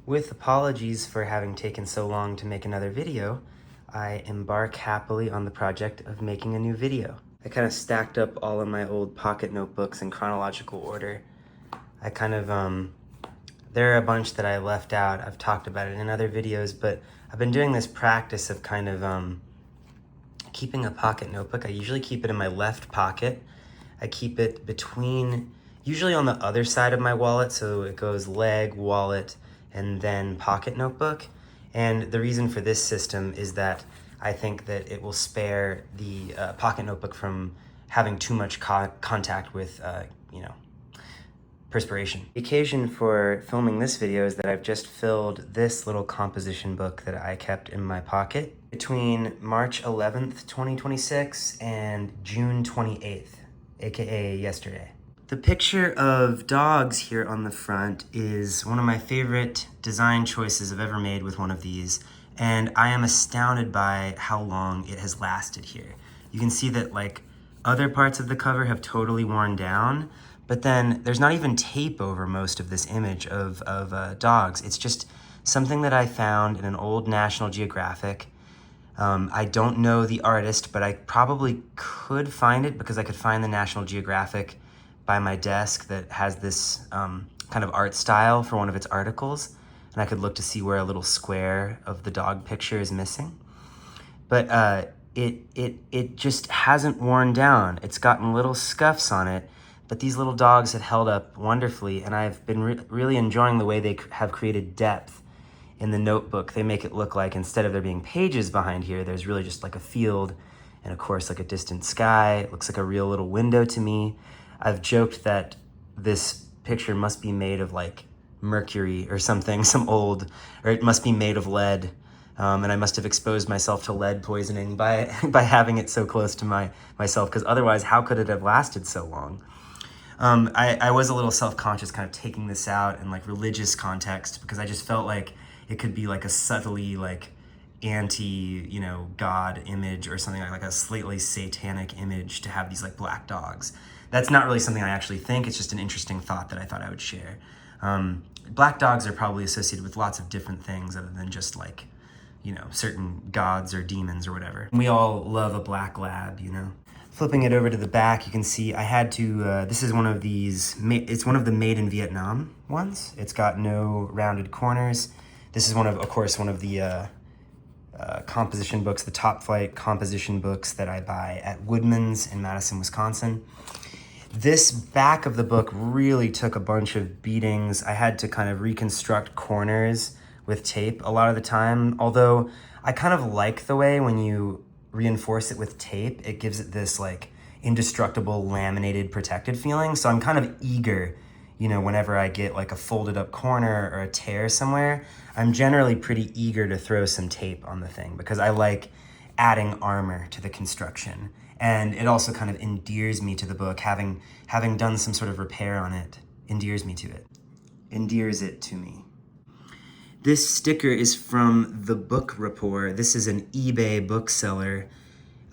With apologies for having taken so long to make another video, I embark happily on the project of making a new video. I kind of stacked up all of my old pocket notebooks in chronological order. There are a bunch that I left out. I've talked about it in other videos, but I've been doing this practice of keeping a pocket notebook. I usually keep it in my left pocket. I keep it usually on the other side of my wallet, so it goes leg, wallet, and then pocket notebook. And the reason for this system is that I think that it will spare the pocket notebook from having too much contact with, perspiration. The occasion for filming this video is that I've just filled this little composition book that I kept in my pocket between March 11th, 2026 and June 28th, aka yesterday. The picture of dogs here on the front is one of my favorite design choices I've ever made with one of these, and I am astounded by how long it has lasted here. You can see that like other parts of the cover have totally worn down, but then there's not even tape over most of this image of dogs. It's just something that I found in an old National Geographic. I don't know the artist, but I probably could find it because I could find the National Geographic by my desk that has this kind of art style for one of its articles. And I could look to see where a little square of the dog picture is missing. But it just hasn't worn down. It's gotten little scuffs on it, but these little dogs have held up wonderfully, and I've been really enjoying the way they have created depth in the notebook. They make it look like instead of there being pages behind here, there's really just like a field and of course like a distant sky. It looks like a real little window to me. I've joked that this picture must be made of like mercury or something, or it must be made of lead. And I must have exposed myself to lead poisoning by having it so close to myself, because otherwise how could it have lasted so long? I was a little self-conscious kind of taking this out in like religious context, because I just felt like it could be like a subtly like anti, God image or something like a slightly satanic image to have these like black dogs. That's not really something I actually think. It's just an interesting thought that I thought I would share. Black dogs are probably associated with lots of different things other than just like, certain gods or demons or whatever. We all love a black lab, Flipping it over to the back, you can see I had to, this is one of these, it's one of the made in Vietnam ones. It's got no rounded corners. This is one of the composition books, the top flight composition books that I buy at Woodman's in Madison, Wisconsin. This back of the book really took a bunch of beatings. I had to kind of reconstruct corners with tape a lot of the time, although I kind of like the way when you reinforce it with tape, it gives it this like indestructible laminated protected feeling. So I'm kind of eager, whenever I get like a folded up corner or a tear somewhere, I'm generally pretty eager to throw some tape on the thing because I like adding armor to the construction. And it also kind of endears me to the book, having done some sort of repair on it, endears it to me. This sticker is from the Book Rapport. This is an eBay bookseller.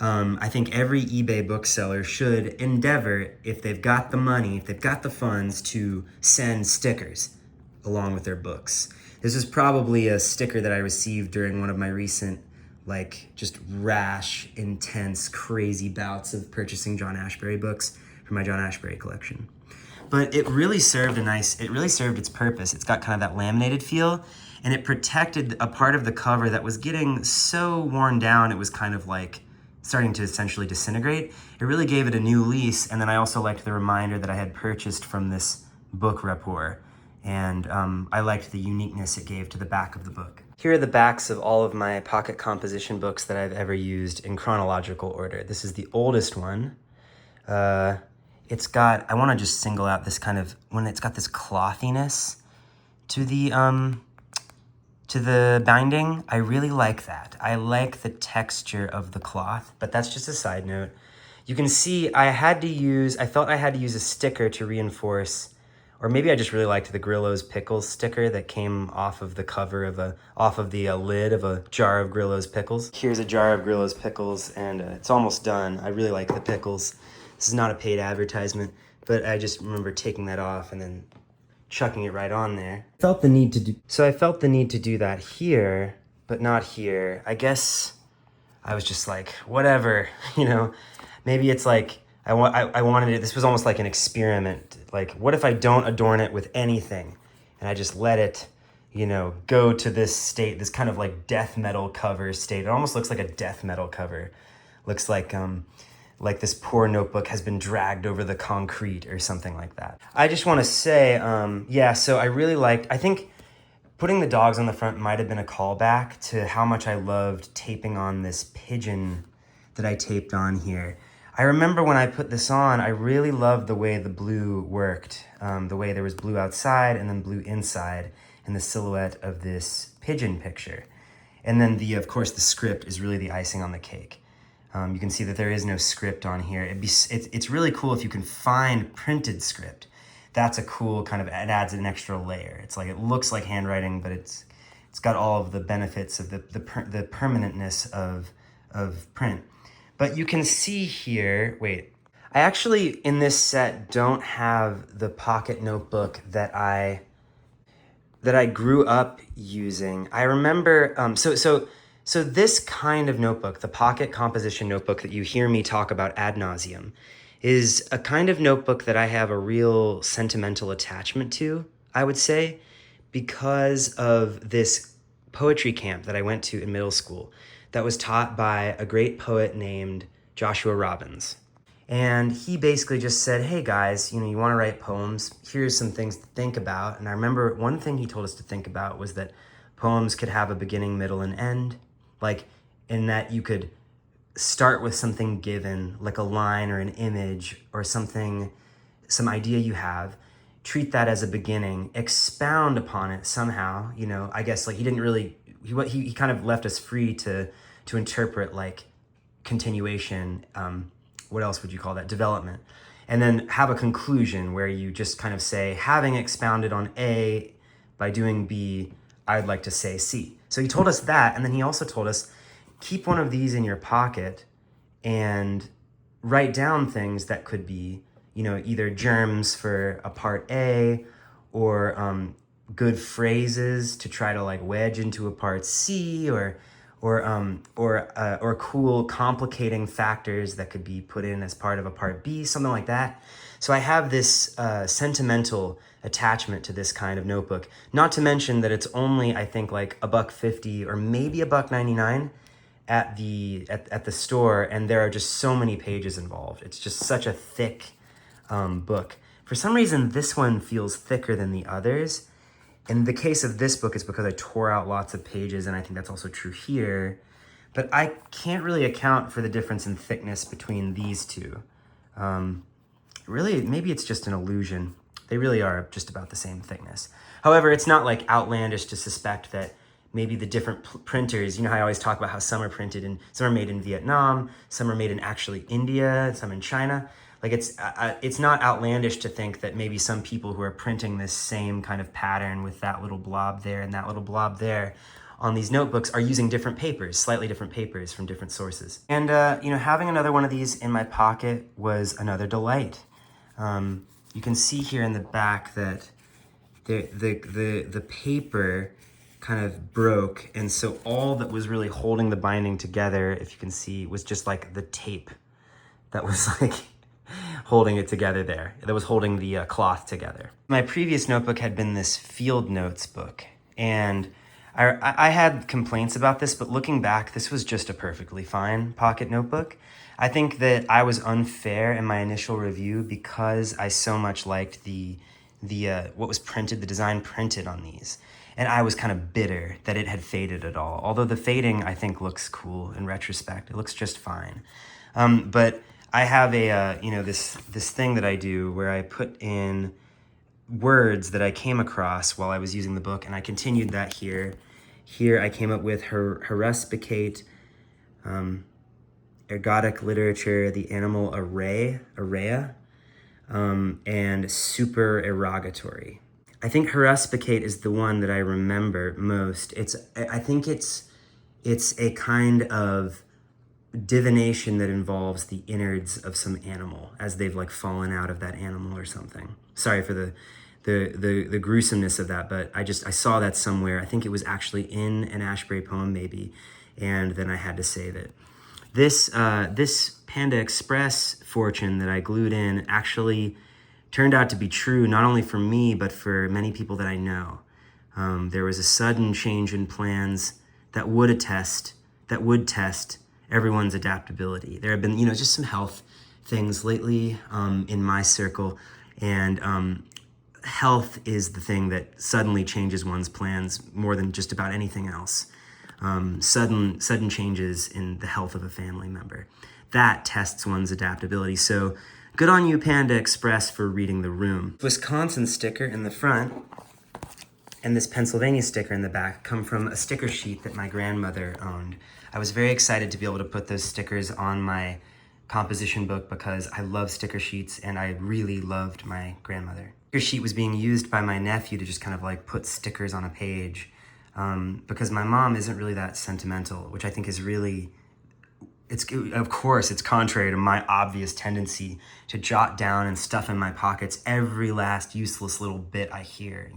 I think every eBay bookseller should endeavor, if they've got the money, if they've got the funds, to send stickers along with their books. This is probably a sticker that I received during one of my recent, just rash, intense, crazy bouts of purchasing John Ashbery books for my John Ashbery collection. But it really served its purpose. It's got kind of that laminated feel, and it protected a part of the cover that was getting so worn down, it was kind of like starting to essentially disintegrate. It really gave it a new lease, and then I also liked the reminder that I had purchased from this Book Rapport, and I liked the uniqueness it gave to the back of the book. Here are the backs of all of my pocket composition books that I've ever used in chronological order. This is the oldest one. I want to just single out this kind of, when it's got this clothiness to the binding. I really like that. I like the texture of the cloth, but that's just a side note. You can see I felt I had to use a sticker to reinforce, or maybe I just really liked the Grillo's Pickles sticker that came off of the cover off of the lid of a jar of Grillo's Pickles. Here's a jar of Grillo's Pickles, and it's almost done. I really like the pickles. This is not a paid advertisement, but I just remember taking that off and then chucking it right on there. I felt the need to do that here, but not here. I guess I was just like, whatever, you know, maybe it's like, I wanted it, this was almost like an experiment. Like, what if I don't adorn it with anything and I just let it, you know, go to this state, this kind of like death metal cover state. It almost looks like a death metal cover. Looks like this poor notebook has been dragged over the concrete or something like that. I just want to say, yeah, so I think putting the dogs on the front might have been a callback to how much I loved taping on this pigeon that I taped on here. I remember when I put this on, I really loved the way the blue worked, the way there was blue outside and then blue inside in the silhouette of this pigeon picture. And then of course, the script is really the icing on the cake. You can see that there is no script on here. It's really cool if you can find printed script. That's a cool kind of, it adds an extra layer. It's like, it looks like handwriting, but it's got all of the benefits of the permanentness of print. But you can see here, wait, I actually in this set don't have the pocket notebook that I grew up using. I remember, so this kind of notebook, the pocket composition notebook that you hear me talk about ad nauseum, is a kind of notebook that I have a real sentimental attachment to, I would say, because of this poetry camp that I went to in middle school that was taught by a great poet named Joshua Robbins. And he basically just said, hey guys, you know, you want to write poems, here's some things to think about. And I remember one thing he told us to think about was that poems could have a beginning, middle, and end. Like, in that you could start with something given, like a line or an image or something, some idea you have, treat that as a beginning, expound upon it somehow, you know, I guess like he didn't really, he kind of left us free to interpret like continuation, what else would you call that, development, and then have a conclusion where you just kind of say, having expounded on A by doing B, I'd like to say C. So he told us that, and then he also told us, keep one of these in your pocket and write down things that could be, you know, either germs for a part A or good phrases to try to like wedge into a part C, or cool complicating factors that could be put in as part of a part B, something like that. So I have this sentimental attachment to this kind of notebook. Not to mention that it's only, I think, like $1.50 or maybe $1.99 at the store, and there are just so many pages involved. It's just such a thick book. For some reason, this one feels thicker than the others. In the case of this book, it's because I tore out lots of pages, and I think that's also true here. But I can't really account for the difference in thickness between these two. Really, maybe it's just an illusion. They really are just about the same thickness. However, it's not like outlandish to suspect that maybe the different printers, you know how I always talk about how some are printed and some are made in Vietnam, some are made in actually India, some in China. Like it's not outlandish to think that maybe some people who are printing this same kind of pattern with that little blob there and that little blob there on these notebooks are using different papers, slightly different papers from different sources. And you know, having another one of these in my pocket was another delight. You can see here in the back that the paper kind of broke, and so all that was really holding the binding together, if you can see, was just like the tape that was like holding it together there, that was holding the cloth together. My previous notebook had been this field notes book, and I had complaints about this, but looking back, this was just a perfectly fine pocket notebook. I think that I was unfair in my initial review because I so much liked the what was printed, the design printed on these. And I was kind of bitter that it had faded at all. Although the fading, I think, looks cool in retrospect. It looks just fine. But I have you know, this thing that I do where I put in words that I came across while I was using the book, and I continued that here. Here I came up with haruspicate, ergodic literature, the animal arraya, and supererogatory. I think haruspicate is the one that I remember most. I think it's a kind of divination that involves the innards of some animal as they've like fallen out of that animal or something. Sorry for the the gruesomeness of that, but I saw that somewhere. I think it was actually in an Ashbery poem maybe, and then I had to save it. This Panda Express fortune that I glued in actually turned out to be true, not only for me, but for many people that I know. There was a sudden change in plans that would test everyone's adaptability. There have been, just some health things lately in my circle, and health is the thing that suddenly changes one's plans more than just about anything else. Sudden changes in the health of a family member. That tests one's adaptability. So good on you, Panda Express, for reading the room. Wisconsin sticker in the front and this Pennsylvania sticker in the back come from a sticker sheet that my grandmother owned. I was very excited to be able to put those stickers on my composition book because I love sticker sheets and I really loved my grandmother. Sticker sheet was being used by my nephew to just kind of like put stickers on a page because my mom isn't really that sentimental, which I think is really, of course, it's contrary to my obvious tendency to jot down and stuff in my pockets every last useless little bit I hear,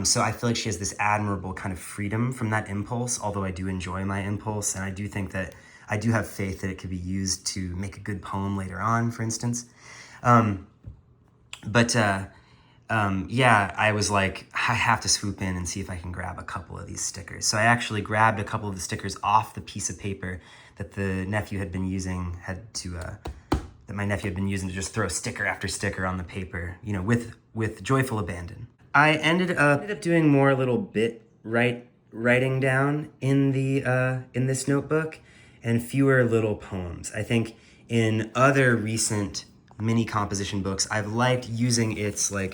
So I feel like she has this admirable kind of freedom from that impulse, although I do enjoy my impulse, and I do think that I do have faith that it could be used to make a good poem later on, for instance. Yeah, I was like, I have to swoop in and see if I can grab a couple of these stickers. So I actually grabbed a couple of the stickers off the piece of paper that the nephew had been using, that my nephew had been using to just throw sticker after sticker on the paper, with joyful abandon. I ended up doing more little bit writing down in this notebook and fewer little poems. I think in other recent mini composition books, I've liked using its 1,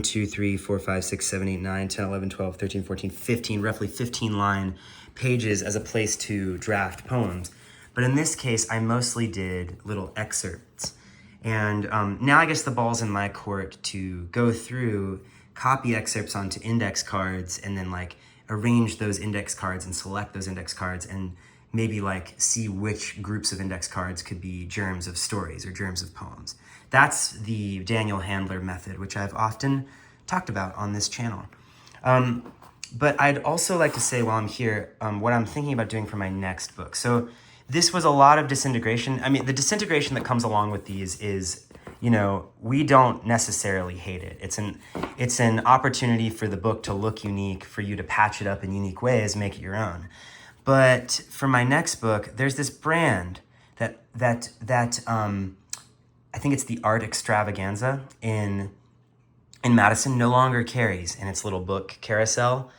2, 3, 4, 5, 6, 7, 8, 9, 10, 11, 12, 13, 14, 15, roughly 15 line pages as a place to draft poems. But in this case, I mostly did little excerpts. And now I guess the ball's in my court to go through, copy excerpts onto index cards, and then arrange those index cards and select those index cards and maybe see which groups of index cards could be germs of stories or germs of poems. That's the Daniel Handler method, which I've often talked about on this channel. But I'd also like to say while I'm here, what I'm thinking about doing for my next book. So this was a lot of disintegration. I mean, the disintegration that comes along with these is, we don't necessarily hate it. It's an opportunity for the book to look unique, for you to patch it up in unique ways, make it your own. But for my next book, there's this brand that I think it's the Art Extravaganza in Madison no longer carries in its little book carousel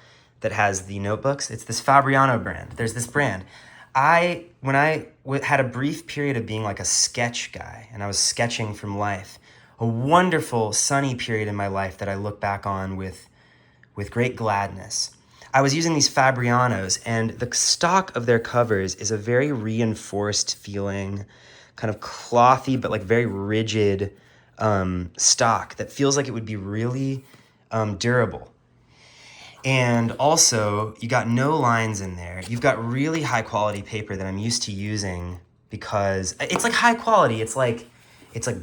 that has the notebooks. It's this Fabriano brand. There's this brand. When I had a brief period of being a sketch guy and I was sketching from life, a wonderful sunny period in my life that I look back on with great gladness. I was using these Fabrianos, and the stock of their covers is a very reinforced feeling, kind of clothy, but very rigid stock that feels like it would be really durable. And also, you got no lines in there. You've got really high quality paper that I'm used to using because it's high quality. It's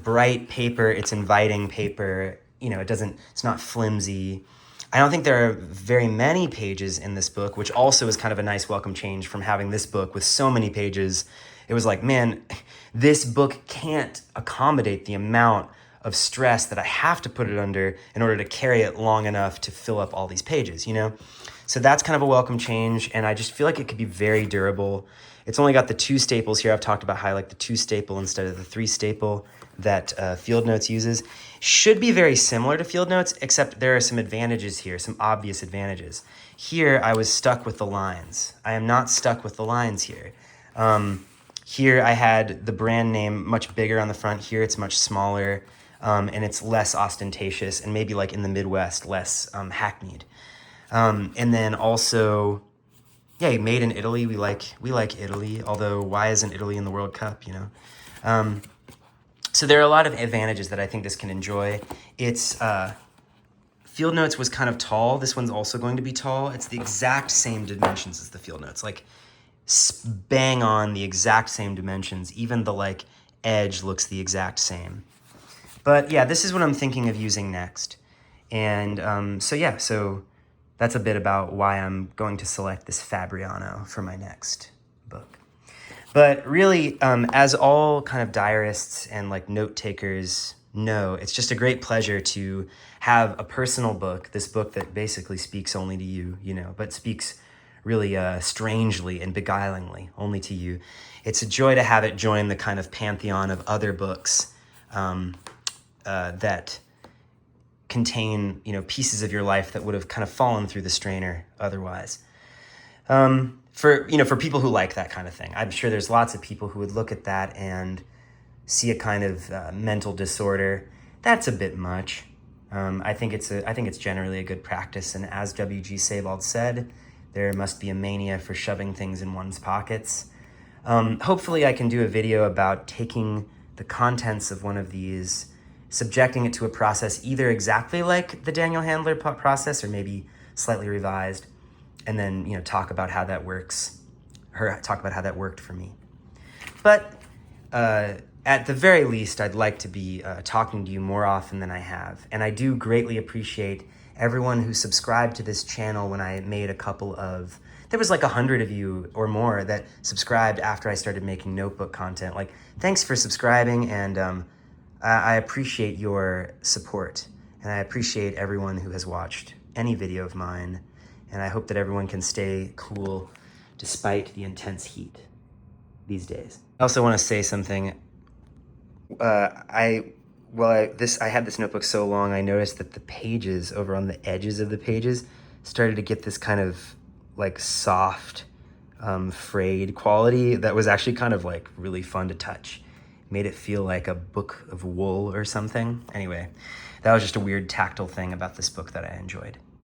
bright paper. It's inviting paper. It's not flimsy. I don't think there are very many pages in this book, which also is kind of a nice welcome change from having this book with so many pages. It was man, this book can't accommodate the amount of stress that I have to put it under in order to carry it long enough to fill up all these pages, So that's kind of a welcome change, and I just feel like it could be very durable. It's only got the 2 staples here. I've talked about how I like the 2 staple instead of the 3 staple that Field Notes uses. Should be very similar to Field Notes, except there are some advantages here, some obvious advantages. Here, I was stuck with the lines. I am not stuck with the lines here. Here, I had the brand name much bigger on the front. Here, it's much smaller, and it's less ostentatious, and maybe in the Midwest, less hackneyed. And then also, made in Italy. We like Italy, although why isn't Italy in the World Cup, So there are a lot of advantages that I think this can enjoy. It's Field Notes was kind of tall. This one's also going to be tall. It's the exact same dimensions as the Field Notes, bang on the exact same dimensions. Even the edge looks the exact same. But yeah, this is what I'm thinking of using next. And so that's a bit about why I'm going to select this Fabriano for my next book. But really, as all kind of diarists and like note takers know, it's just a great pleasure to have a personal book, this book that basically speaks only to you, but speaks really strangely and beguilingly only to you. It's a joy to have it join the kind of pantheon of other books that contain, pieces of your life that would have kind of fallen through the strainer otherwise. For people who like that kind of thing, I'm sure there's lots of people who would look at that and see a kind of mental disorder. That's a bit much. I think it's generally a good practice, and as W.G. Sebald said, there must be a mania for shoving things in one's pockets. Hopefully I can do a video about taking the contents of one of these, subjecting it to a process either exactly like the Daniel Handler process or maybe slightly revised, and then talk about how that works, or talk about how that worked for me. But at the very least, I'd like to be talking to you more often than I have, and I do greatly appreciate everyone who subscribed to this channel when I made a couple of, there was like 100 of you or more that subscribed after I started making notebook content. Like, thanks for subscribing, and I appreciate your support, and I appreciate everyone who has watched any video of mine, and I hope that everyone can stay cool despite the intense heat these days. I also want to say something. I had this notebook so long, I noticed that the pages over on the edges of the pages started to get this kind of like soft, frayed quality that was actually kind of like really fun to touch. Made it feel like a book of wool or something. Anyway, that was just a weird tactile thing about this book that I enjoyed.